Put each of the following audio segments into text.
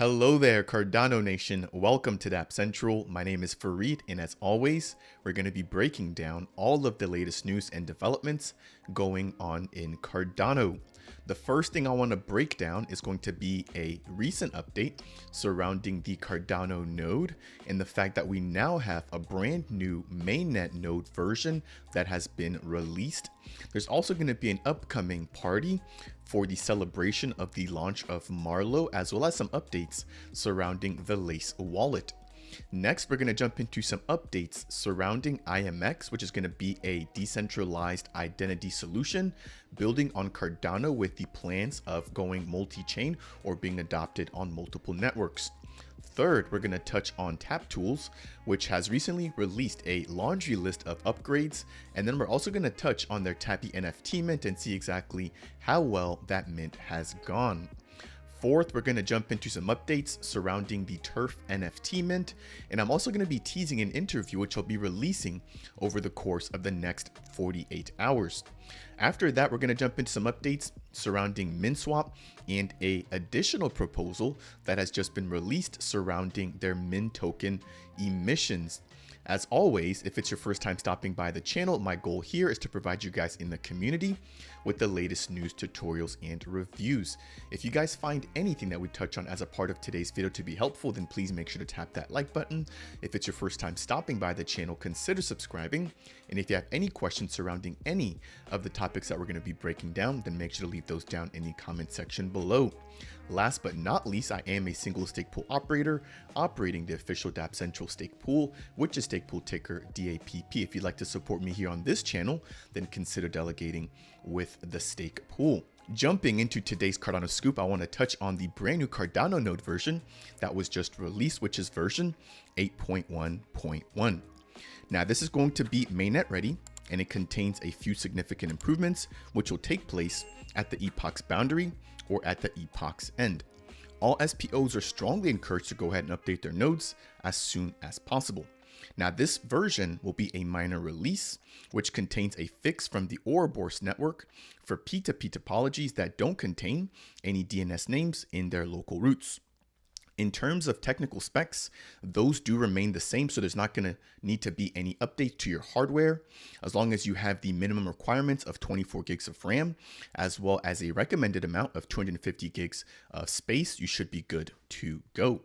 Hello there, Cardano Nation. Welcome to Dapp Central. My name is Fareed, and as always, we're going to be breaking down all of the latest news and developments going on in Cardano. The first thing I want to break down is going to be a recent update surrounding the Cardano node and the fact that we now have a brand new Mainnet node version that has been released. There's also going to be an upcoming party for the celebration of the launch of Marlowe, as well as some updates surrounding the Lace wallet. Next, we're going to jump into some updates surrounding IAMX, which is going to be a decentralized identity solution building on Cardano with the plans of going multi-chain or being adopted on multiple networks. Third, we're going to touch on TapTools, which has recently released a laundry list of upgrades. And then we're also going to touch on their Tappy NFT Mint and see exactly how well that mint has gone. Fourth, we're going to jump into some updates surrounding the Turf NFT Mint, and I'm also going to be teasing an interview which I'll be releasing over the course of the next 48 hours. After that, we're going to jump into some updates surrounding Minswap and an additional proposal that has just been released surrounding their Mint token emissions. As always, if it's your first time stopping by the channel, my goal here is to provide you guys in the community with the latest news, tutorials, and reviews. If you guys find anything that we touch on as a part of today's video to be helpful, then please make sure to tap that like button. If it's your first time stopping by the channel, consider subscribing. And if you have any questions surrounding any of the topics that we're going to be breaking down, then make sure to leave those down in the comment section below. Last but not least, I am a single stake pool operator operating the official Dapp Central stake pool, which is stake pool ticker DAPP. If you'd like to support me here on this channel, then consider delegating with the stake pool. Jumping into today's Cardano scoop, I want to touch on the brand new Cardano node version that was just released, which is version 8.1.1. Now, this is going to be mainnet ready, and it contains a few significant improvements, which will take place at the epoch's boundary or at the epoch's end. All SPOs are strongly encouraged to go ahead and update their nodes as soon as possible. Now, this version will be a minor release, which contains a fix from the Ouroboros network for P2P topologies that don't contain any DNS names in their local roots. In terms of technical specs, those do remain the same, so there's not going to need to be any update to your hardware. As long as you have the minimum requirements of 24 gigs of RAM, as well as a recommended amount of 250 gigs of space, you should be good to go.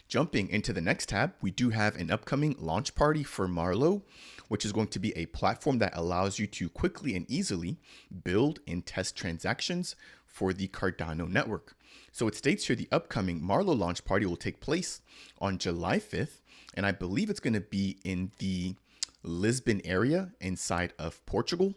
Jumping into the next tab, we do have an upcoming launch party for Marlowe, which is going to be a platform that allows you to quickly and easily build and test transactions for the Cardano network. So it states here the upcoming Marlowe launch party will take place on July 5th, and I believe it's going to be in the Lisbon area inside of Portugal.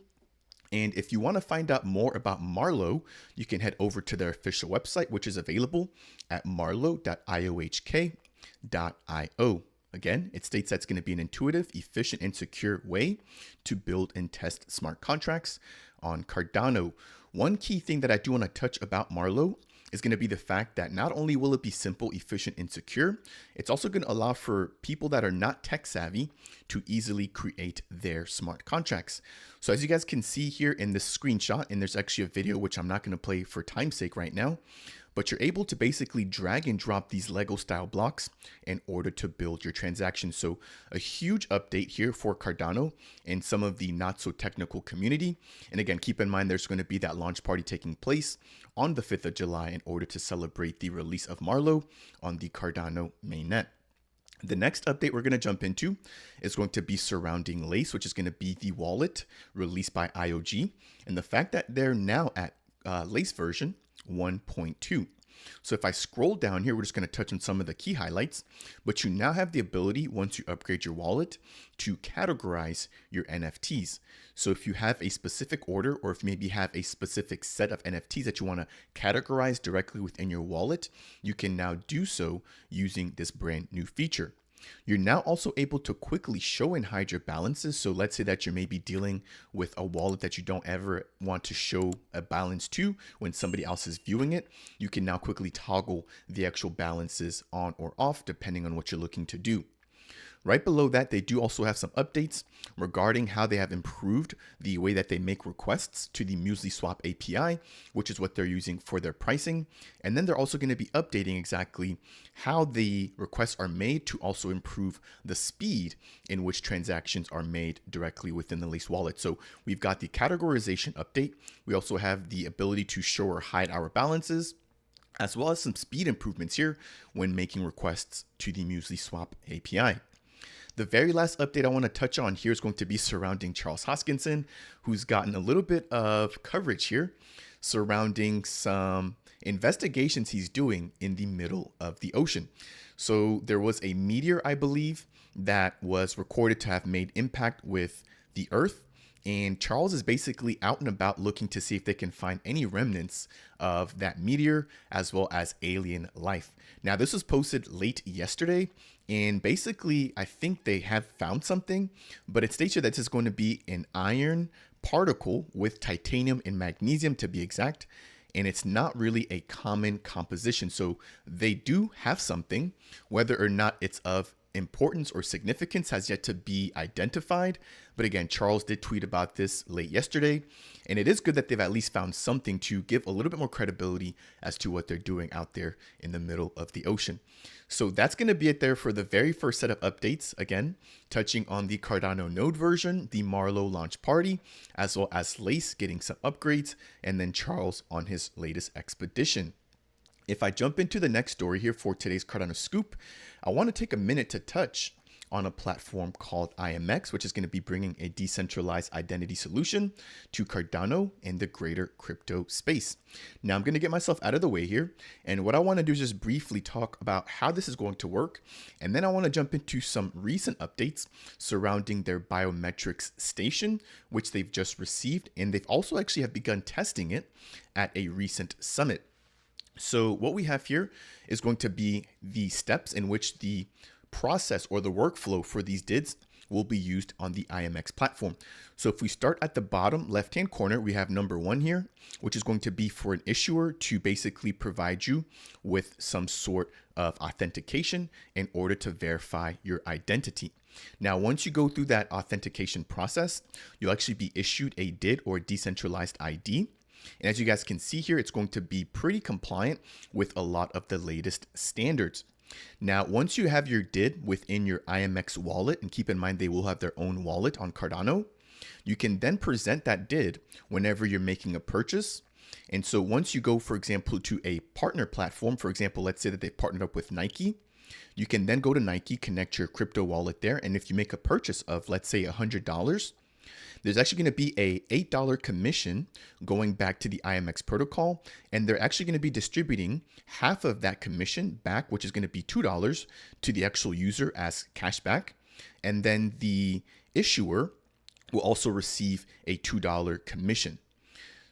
And if you want to find out more about Marlowe, you can head over to their official website, which is available at marlowe.iohk.io. Again, it states that's going to be an intuitive, efficient, and secure way to build and test smart contracts on Cardano. One key thing that I do want to touch about Marlowe is going to be the fact that not only will it be simple, efficient, and secure, it's also going to allow for people that are not tech savvy to easily create their smart contracts. So as you guys can see here in this screenshot, and there's actually a video which I'm not going to play for time's sake right now, but you're able to basically drag and drop these Lego style blocks in order to build your transaction. So a huge update here for Cardano and some of the not so technical community. And again, keep in mind, there's going to be that launch party taking place on the 5th of July in order to celebrate the release of Marlowe on the Cardano mainnet. The next update we're going to jump into is going to be surrounding Lace, which is going to be the wallet released by IOG, and the fact that they're now at Lace version 1.2. So if I scroll down here, we're just going to touch on some of the key highlights, but you now have the ability, once you upgrade your wallet, to categorize your NFTs. So if you have a specific order, or if maybe have a specific set of NFTs that you want to categorize directly within your wallet, you can now do so using this brand new feature. You're now also able to quickly show and hide your balances. So let's say that you're maybe dealing with a wallet that you don't ever want to show a balance to when somebody else is viewing it. You can now quickly toggle the actual balances on or off depending on what you're looking to do. Right below that, they do also have some updates regarding how they have improved the way that they make requests to the Minswap API, which is what they're using for their pricing. And then they're also going to be updating exactly how the requests are made to also improve the speed in which transactions are made directly within the Lace wallet. So we've got the categorization update. We also have the ability to show or hide our balances, as well as some speed improvements here when making requests to the Minswap API. The very last update I want to touch on here is going to be surrounding Charles Hoskinson, who's gotten a little bit of coverage here surrounding some investigations he's doing in the middle of the ocean. So there was a meteor, I believe, that was recorded to have made impact with the Earth. And Charles is basically out and about looking to see if they can find any remnants of that meteor as well as alien life. Now, this was posted late yesterday, and basically, I think they have found something, but it states here that this is going to be an iron particle with titanium and magnesium to be exact, and it's not really a common composition. So they do have something, whether or not it's of importance or significance has yet to be identified. But again, Charles did tweet about this late yesterday, and it is good that they've at least found something to give a little bit more credibility as to what they're doing out there in the middle of the ocean. So that's going to be it there for the very first set of updates, again, touching on the Cardano node version, the Marlowe launch party, as well as Lace getting some upgrades, and then Charles on his latest expedition. If I jump into the next story here for today's Cardano Scoop, I want to take a minute to touch on a platform called IAMX, which is going to be bringing a decentralized identity solution to Cardano and the greater crypto space. Now I'm going to get myself out of the way here. And what I want to do is just briefly talk about how this is going to work. And then I want to jump into some recent updates surrounding their biometrics station, which they've just received. And they've also actually have begun testing it at a recent summit. So what we have here is going to be the steps in which the process or the workflow for these DIDs will be used on the IAMX platform. So if we start at the bottom left-hand corner, we have number 1 here, which is going to be for an issuer to basically provide you with some sort of authentication in order to verify your identity. Now, once you go through that authentication process, you'll actually be issued a DID or decentralized ID. And as you guys can see here, it's going to be pretty compliant with a lot of the latest standards. Now, once you have your DID within your IAMX wallet, and keep in mind they will have their own wallet on Cardano, you can then present that DID whenever you're making a purchase. And so once you go, for example, to a partner platform, for example, let's say that they partnered up with Nike, you can then go to Nike, connect your crypto wallet there. And if you make a purchase of, let's say, $100, there's actually going to be a $8 commission going back to the IAMX protocol, and they're actually going to be distributing half of that commission back, which is going to be $2 to the actual user as cashback. And then the issuer will also receive a $2 commission.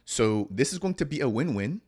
So this is going to be a win-win.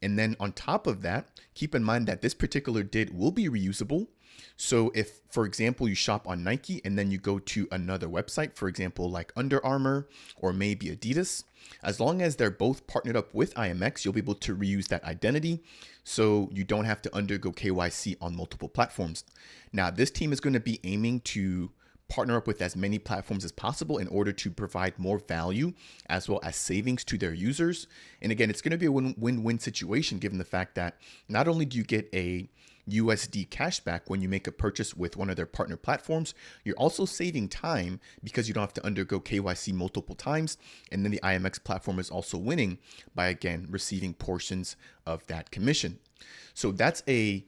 And then on top of that, keep in mind that this particular DID will be reusable. So if, for example, you shop on Nike and then you go to another website, for example, like Under Armour or maybe Adidas, as long as they're both partnered up with IAMX, you'll be able to reuse that identity. So you don't have to undergo KYC on multiple platforms. Now, this team is going to be aiming to partner up with as many platforms as possible in order to provide more value as well as savings to their users. And again, it's going to be a win-win situation given the fact that not only do you get a USD cashback when you make a purchase with one of their partner platforms, you're also saving time because you don't have to undergo KYC multiple times. And then the IAMX platform is also winning by, again, receiving portions of that commission. So that's a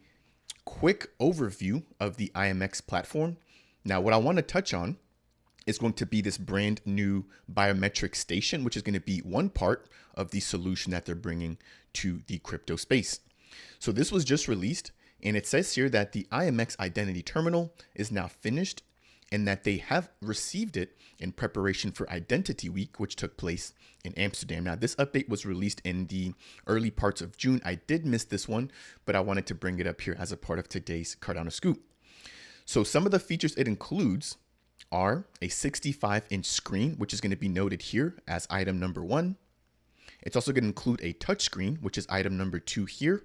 quick overview of the IAMX platform. Now, what I want to touch on is going to be this brand new biometric station, which is going to be one part of the solution that they're bringing to the crypto space. So this was just released, and it says here that the IAMX identity terminal is now finished and that they have received it in preparation for Identity Week, which took place in Amsterdam. Now, this update was released in the early parts of June. I did miss this one, but I wanted to bring it up here as a part of today's Cardano Scoop. So some of the features it includes are a 65-inch screen, which is going to be noted here as item number 1. It's also going to include a touchscreen, which is item number 2 here.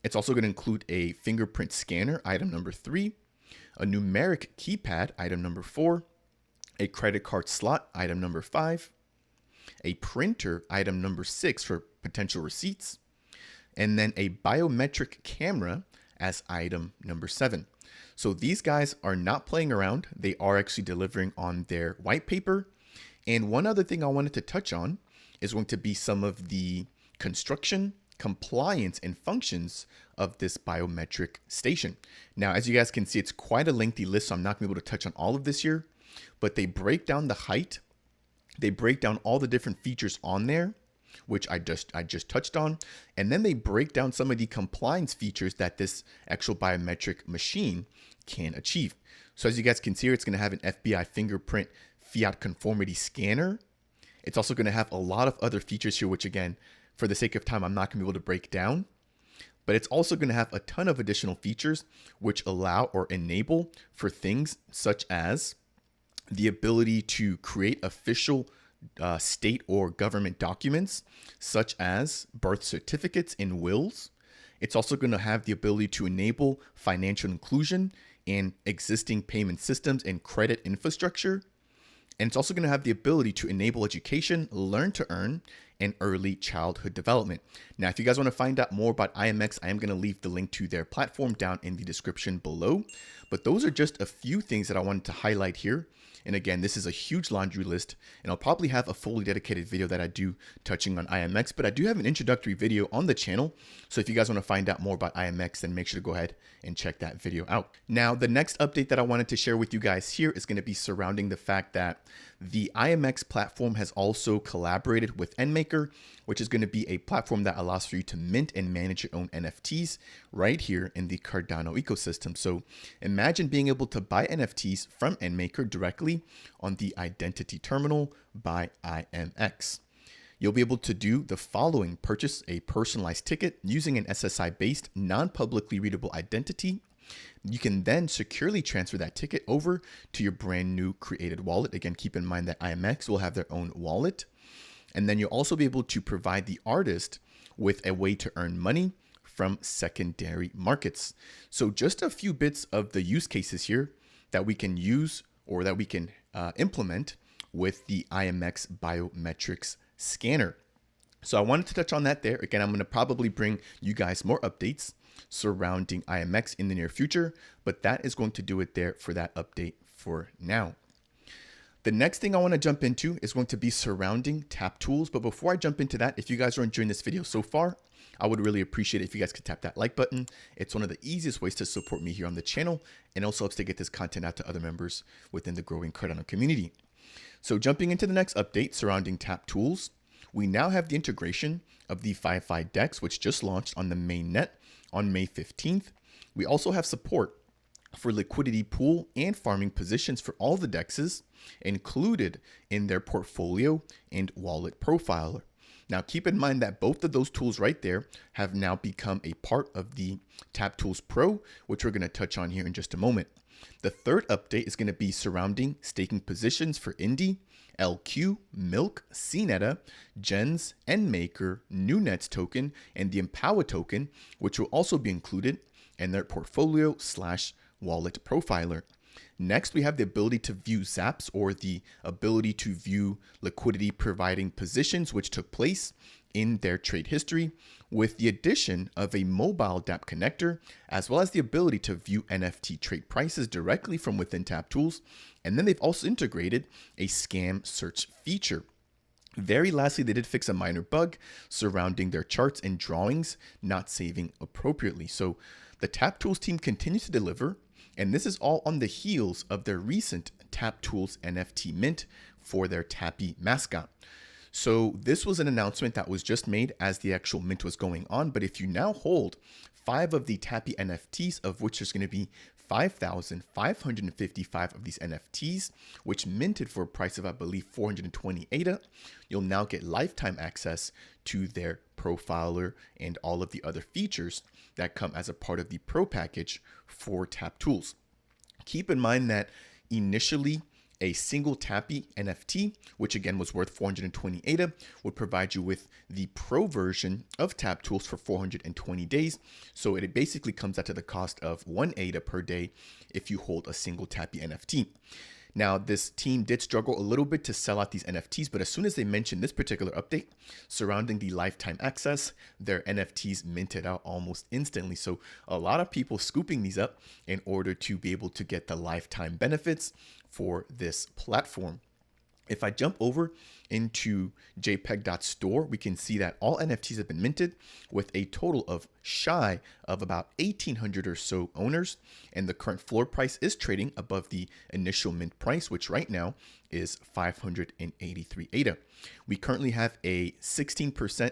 It's also going to include a fingerprint scanner, item number 3. a numeric keypad, item number 4, a credit card slot, item number 5, a printer, item number 6 for potential receipts, and then a biometric camera as item number 7. So these guys are not playing around. They are actually delivering on their white paper. And one other thing I wanted to touch on is going to be some of the construction, compliance, and functions of this biometric station. Now, as you guys can see, it's quite a lengthy list, so I'm not going to be able to touch on all of this here, but they break down the height. They break down all the different features on there, which I just touched on. And then they break down some of the compliance features that this actual biometric machine can achieve. So as you guys can see here, it's going to have an FBI fingerprint fiat conformity scanner. It's also going to have a lot of other features here, which again, for the sake of time, I'm not going to be able to break down. But it's also going to have a ton of additional features which allow or enable for things such as the ability to create official state or government documents, such as birth certificates and wills. It's also going to have the ability to enable financial inclusion in existing payment systems and credit infrastructure. And it's also going to have the ability to enable education, learn to earn, and early childhood development. Now, if you guys want to find out more about IAMX, I am going to leave the link to their platform down in the description below. But those are just a few things that I wanted to highlight here. And again, this is a huge laundry list, and I'll probably have a fully dedicated video that I do touching on IAMX, but I do have an introductory video on the channel. So if you guys want to find out more about IAMX, then make sure to go ahead and check that video out. Now, the next update that I wanted to share with you guys here is going to be surrounding the fact that the IAMX platform has also collaborated with NMaker, which is going to be a platform that allows for you to mint and manage your own NFTs right here in the Cardano ecosystem. So imagine being able to buy NFTs from NMaker directly on the Identity Terminal by IAMX. You'll be able to do the following: purchase a personalized ticket using an SSI-based non-publicly readable identity. You can then securely transfer that ticket over to your brand new created wallet. Again, keep in mind that IAMX will have their own wallet. And then you'll also be able to provide the artist with a way to earn money from secondary markets. So just a few bits of the use cases here that we can use or that we can implement with the IAMX biometrics scanner. So I wanted to touch on that there. Again, I'm going to probably bring you guys more updates surrounding IAMX in the near future, but that is going to do it there for that update for now. The next thing I want to jump into is going to be surrounding TapTools. But before I jump into that, if you guys are enjoying this video so far, I would really appreciate it if you guys could tap that like button. It's one of the easiest ways to support me here on the channel, and also helps to get this content out to other members within the growing Cardano community. So jumping into the next update surrounding TapTools, we now have the integration of the FiFi DEX, which just launched on the Mainnet on May 15th. We also have support for liquidity pool and farming positions for all the DEXs included in their portfolio and wallet profiler. Now, keep in mind that both of those tools right there have now become a part of the TapTools Pro, which we're going to touch on here in just a moment. The third update is going to be surrounding staking positions for Indy, LQ, Milk, CNETA, Gens, NMaker, NewNets token, and the Empower token, which will also be included in their portfolio/wallet profiler. Next, we have the ability to view zaps, or the ability to view liquidity providing positions which took place in their trade history, with the addition of a mobile Dapp connector, as well as the ability to view NFT trade prices directly from within TapTools. And then they've also integrated a scam search feature. Very lastly, they did fix a minor bug surrounding their charts and drawings not saving appropriately. So the TapTools team continues to deliver, and this is all on the heels of their recent TapTools NFT Mint for their Tappy mascot. So this was an announcement that was just made as the actual mint was going on. But if you now hold 5 of the Tappy NFTs, of which there's going to be 5,555 of these NFTs, which minted for a price of, I believe, 420 ADA, you'll now get lifetime access to their profiler and all of the other features that come as a part of the Pro package for TapTools. Keep in mind that initially, A single tappy NFT, which again was worth 420 ADA, would provide you with the pro version of TapTools for 420 days. So it basically comes out to the cost of 1 ADA per day if you hold a single tappy NFT. Now, this team did struggle a little bit to sell out these NFTs, but as soon as they mentioned this particular update surrounding the lifetime access, their NFTs minted out almost instantly. So a lot of people scooping these up in order to be able to get the lifetime benefits for this platform. If I jump over into jpeg.store, we can see that all NFTs have been minted with a total of shy of about 1,800 or so owners. And the current floor price is trading above the initial mint price, which right now is 583 ADA. We currently have a 16%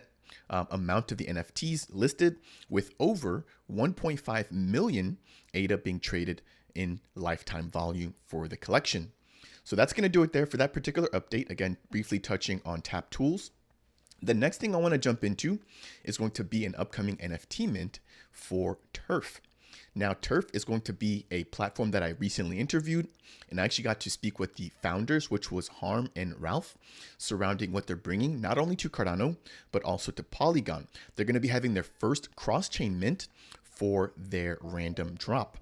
amount of the NFTs listed with over 1.5 million ADA being traded in lifetime volume for the collection. So that's going to do it there for that particular update. Again, briefly touching on TapTools. The next thing I want to jump into is going to be an upcoming NFT mint for Turf. Now, Turf is going to be a platform that I recently interviewed, and I actually got to speak with the founders, which was Harm and Ralph, surrounding what they're bringing not only to Cardano, but also to Polygon. They're going to be having their first cross-chain mint for their random drop.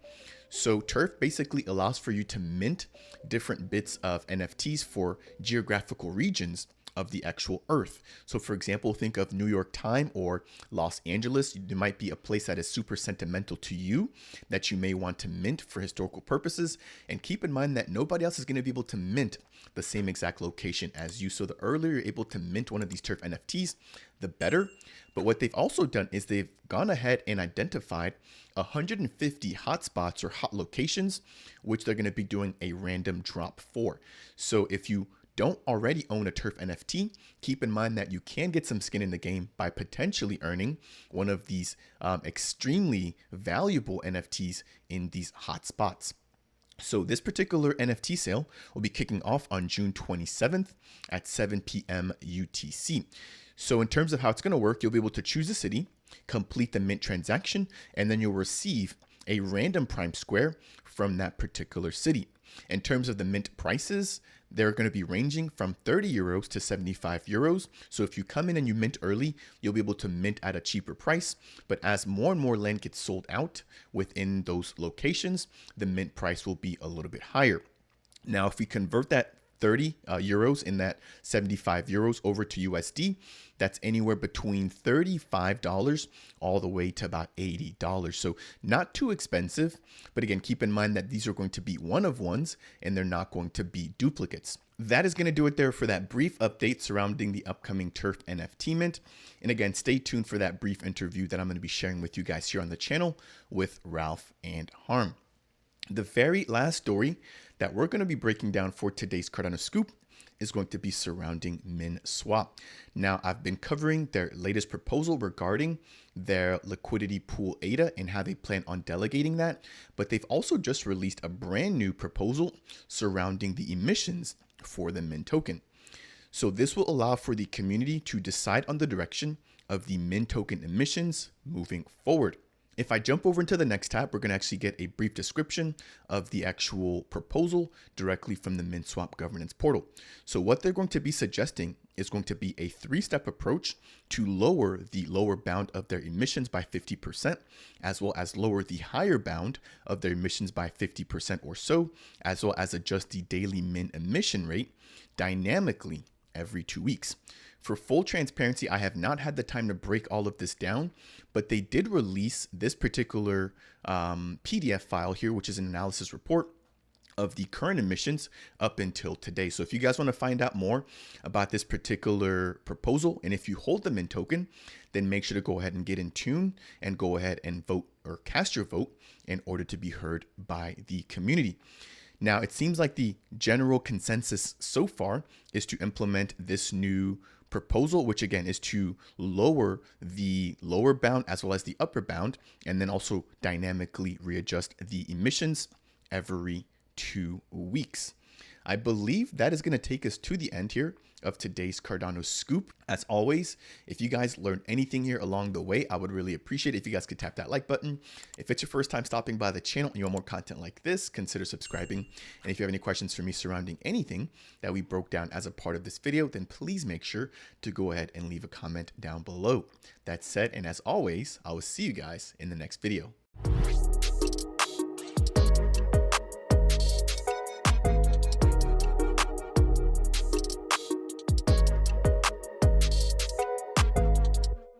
So Turf basically allows for you to mint different bits of NFTs for geographical regions of the actual Earth. So for example, think of New York time or Los Angeles. There might be a place that is super sentimental to you that you may want to mint for historical purposes. And keep in mind that nobody else is going to be able to mint the same exact location as you. So the earlier you're able to mint one of these Turf NFTs, the better. But what they've also done is they've gone ahead and identified 150 hotspots or hot locations, which they're going to be doing a random drop for. So if you don't already own a Turf NFT, keep in mind that you can get some skin in the game by potentially earning one of these extremely valuable NFTs in these hotspots. So this particular NFT sale will be kicking off on June 27th at 7 p.m. UTC. So in terms of how it's going to work, you'll be able to choose a city, complete the mint transaction, and then you'll receive a random prime square from that particular city. In terms of the mint prices, they're going to be ranging from 30 euros to 75 euros. So if you come in and you mint early, you'll be able to mint at a cheaper price. But as more and more land gets sold out within those locations, the mint price will be a little bit higher. Now, if we convert that 30 euros and that 75 euros over to USD, that's anywhere between $35 all the way to about $80. So not too expensive, but again, keep in mind that these are going to be one of ones and they're not going to be duplicates. That is going to do it there for that brief update surrounding the upcoming Turf NFT mint. And again, stay tuned for that brief interview that I'm going to be sharing with you guys here on the channel with Ralph and Harm. The very last story that we're going to be breaking down for today's Cardano Scoop is going to be surrounding Minswap. Now, I've been covering their latest proposal regarding their liquidity pool ADA and how they plan on delegating that, but they've also just released a brand new proposal surrounding the emissions for the Mint token. So this will allow for the community to decide on the direction of the Mint token emissions moving forward. If I jump over into the next tab, we're going to actually get a brief description of the actual proposal directly from the Minswap governance portal. So what they're going to be suggesting is going to be a three-step approach to lower the lower bound of their emissions by 50%, as well as lower the higher bound of their emissions by 50% or so, as well as adjust the daily mint emission rate dynamically every 2 weeks. For full transparency, I have not had the time to break all of this down, but they did release this particular PDF file here, which is an analysis report of the current emissions up until today. So if you guys want to find out more about this particular proposal, and if you hold the Mint token, then make sure to go ahead and get in tune and go ahead and vote or cast your vote in order to be heard by the community. Now, it seems like the general consensus so far is to implement this new proposal, which again is to lower the lower bound as well as the upper bound, and then also dynamically readjust the emissions every 2 weeks. I believe that is going to take us to the end here of today's Cardano scoop. As always, if you guys learned anything here along the way, I would really appreciate it if you guys could tap that like button. If it's your first time stopping by the channel and you want more content like this, consider subscribing. And if you have any questions for me surrounding anything that we broke down as a part of this video, then please make sure to go ahead and leave a comment down below. That said, and as always, I will see you guys in the next video.